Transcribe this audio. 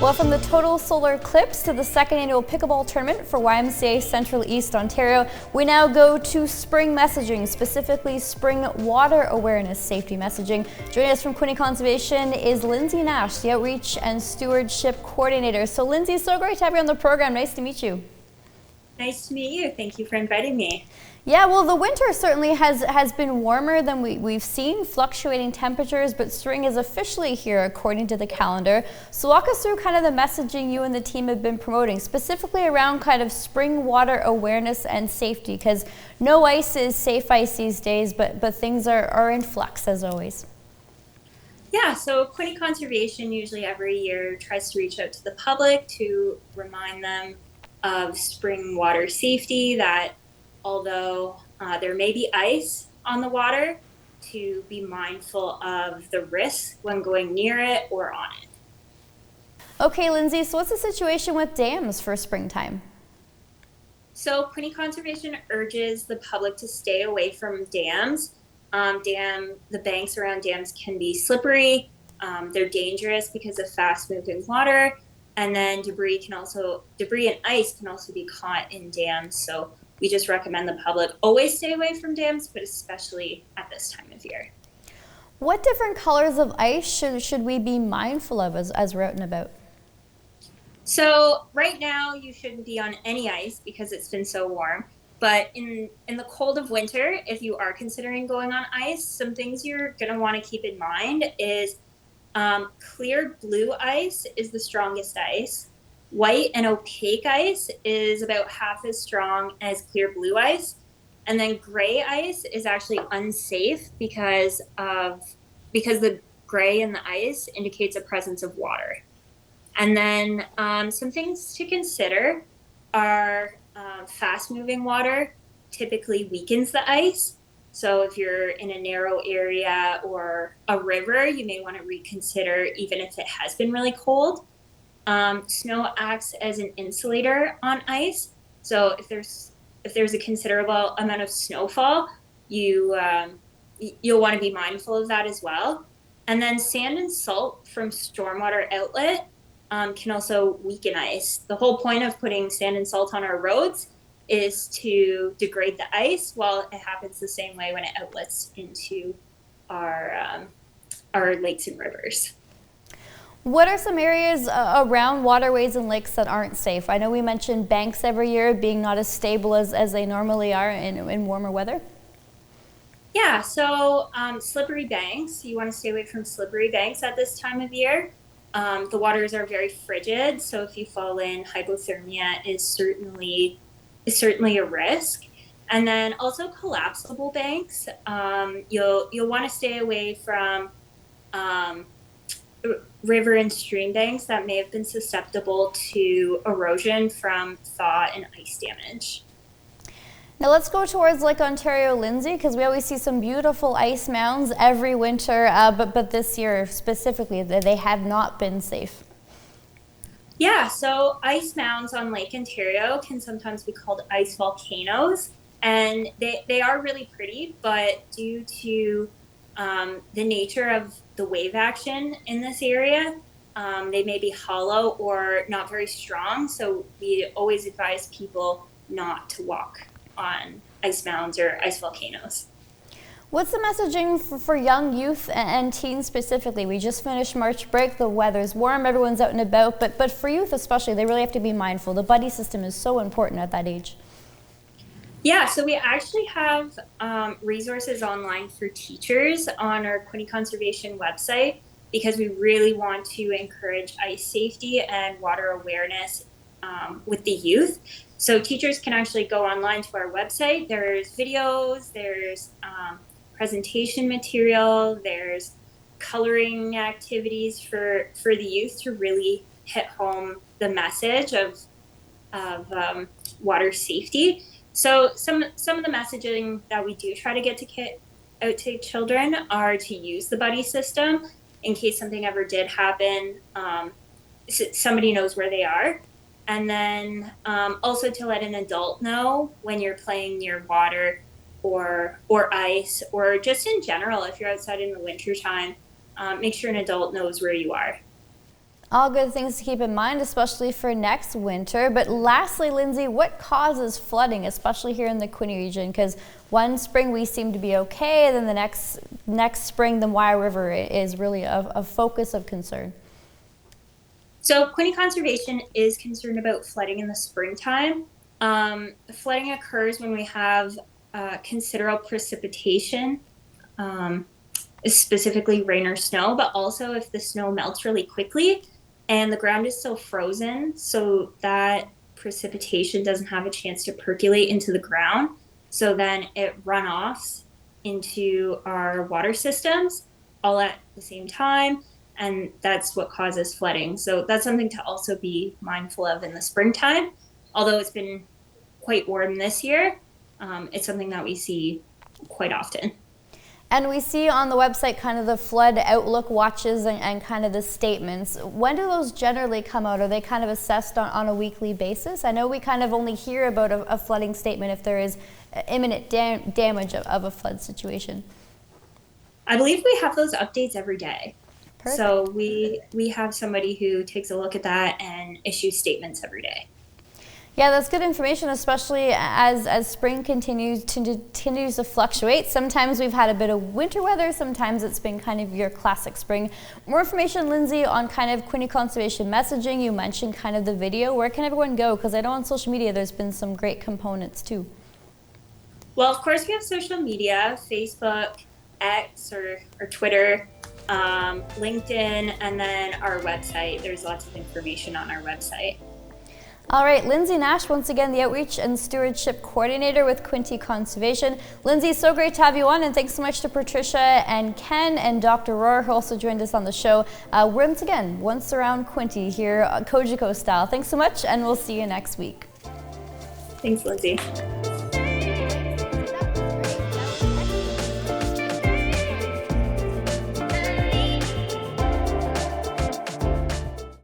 Well, from the total solar eclipse to the second annual pickleball tournament for YMCA Central East Ontario, we now go to spring messaging, specifically spring water awareness safety messaging. Joining us from Quinte Conservation is Lindsay Nash, the Outreach and Stewardship Coordinator. So Lindsay, so great to have you on the program. Nice to meet you. Nice to meet you. Thank you for inviting me. Yeah, well, the winter certainly has been warmer than we've seen, fluctuating temperatures, but spring is officially here according to the calendar. So walk us through kind of the messaging you and the team have been promoting, specifically around kind of spring water awareness and safety, because no ice is safe ice these days, but things are in flux as always. Yeah, so Quinte Conservation usually every year tries to reach out to the public to remind them of spring water safety, that although there may be ice on the water, to be mindful of the risks when going near it or on it. Okay, Lindsay, so what's the situation with dams for springtime? So Quinte Conservation urges the public to stay away from dams. The banks around dams can be slippery. They're dangerous because of fast-moving water, and then debris and ice can also be caught in dams. So we just recommend the public always stay away from dams, but especially at this time of year. What different colors of ice should we be mindful of as we're out and about? So right now you shouldn't be on any ice because it's been so warm. But in the cold of winter, if you are considering going on ice, some things you're going to want to keep in mind is clear blue ice is the strongest ice. White and opaque ice is about half as strong as clear blue ice. And then gray ice is actually unsafe because the gray in the ice indicates a presence of water. And then some things to consider are fast-moving water typically weakens the ice. So if you're in a narrow area or a river, you may want to reconsider even if it has been really cold. Snow acts as an insulator on ice. So if there's a considerable amount of snowfall, you'll want to be mindful of that as well. And then sand and salt from stormwater outlet can also weaken ice. The whole point of putting sand and salt on our roads is to degrade the ice. Well, it happens the same way when it outlets into our lakes and rivers. What are some areas around waterways and lakes that aren't safe? I know we mentioned banks every year being not as stable as they normally are in warmer weather. Yeah, so slippery banks, you want to stay away from slippery banks at this time of year. The waters are very frigid, so if you fall in, hypothermia is certainly a risk. And then also collapsible banks, you'll want to stay away from river and stream banks that may have been susceptible to erosion from thaw and ice damage. Now let's go towards Lake Ontario, Lindsay, because we always see some beautiful ice mounds every winter, but this year specifically, they have not been safe. Yeah, so ice mounds on Lake Ontario can sometimes be called ice volcanoes, and they are really pretty, but due to the nature of the wave action in this area, they may be hollow or not very strong, so we always advise people not to walk on ice mounds or ice volcanoes. What's the messaging for young youth and teens specifically? We just finished March break, the weather's warm, everyone's out and about, but for youth especially, they really have to be mindful. The buddy system is so important at that age. Yeah, so we actually have resources online for teachers on our Quinte Conservation website because we really want to encourage ice safety and water awareness with the youth. So teachers can actually go online to our website. There's videos, there's presentation material, there's coloring activities for the youth to really hit home the message of water safety. So some of the messaging that we do try to get out to children are to use the buddy system in case something ever did happen. Somebody knows where they are. And then also to let an adult know when you're playing near water or ice, or just in general, if you're outside in the wintertime, make sure an adult knows where you are. All good things to keep in mind, especially for next winter. But lastly, Lindsay, what causes flooding, especially here in the Quinte region? Because one spring we seem to be okay, then the next spring the Wye River is really a focus of concern. So Quinte Conservation is concerned about flooding in the springtime. Flooding occurs when we have considerable precipitation, specifically rain or snow, but also if the snow melts really quickly and the ground is still frozen, so that precipitation doesn't have a chance to percolate into the ground. So then it runoffs into our water systems all at the same time, and that's what causes flooding. So that's something to also be mindful of in the springtime. Although it's been quite warm this year, it's something that we see quite often. And we see on the website kind of the flood outlook watches and kind of the statements. When do those generally come out? Are they kind of assessed on a weekly basis? I know we kind of only hear about a flooding statement if there is imminent damage of a flood situation. I believe we have those updates every day. Perfect. So we have somebody who takes a look at that and issues statements every day. Yeah, that's good information, especially as spring continues to fluctuate. Sometimes we've had a bit of winter weather, sometimes it's been kind of your classic spring. More information, Lindsay, on kind of Quinte Conservation messaging. You mentioned kind of the video. Where can everyone go? Because I know on social media there's been some great components too. Well, of course, we have social media, Facebook, X, or Twitter, LinkedIn, and then our website. There's lots of information on our website. All right, Lindsay Nash, once again, the Outreach and Stewardship Coordinator with Quinte Conservation. Lindsay, so great to have you on, and thanks so much to Patricia and Ken and Dr. Rohr, who also joined us on the show. Once again, once around Quinte here, Cogeco style. Thanks so much, and we'll see you next week. Thanks, Lindsay.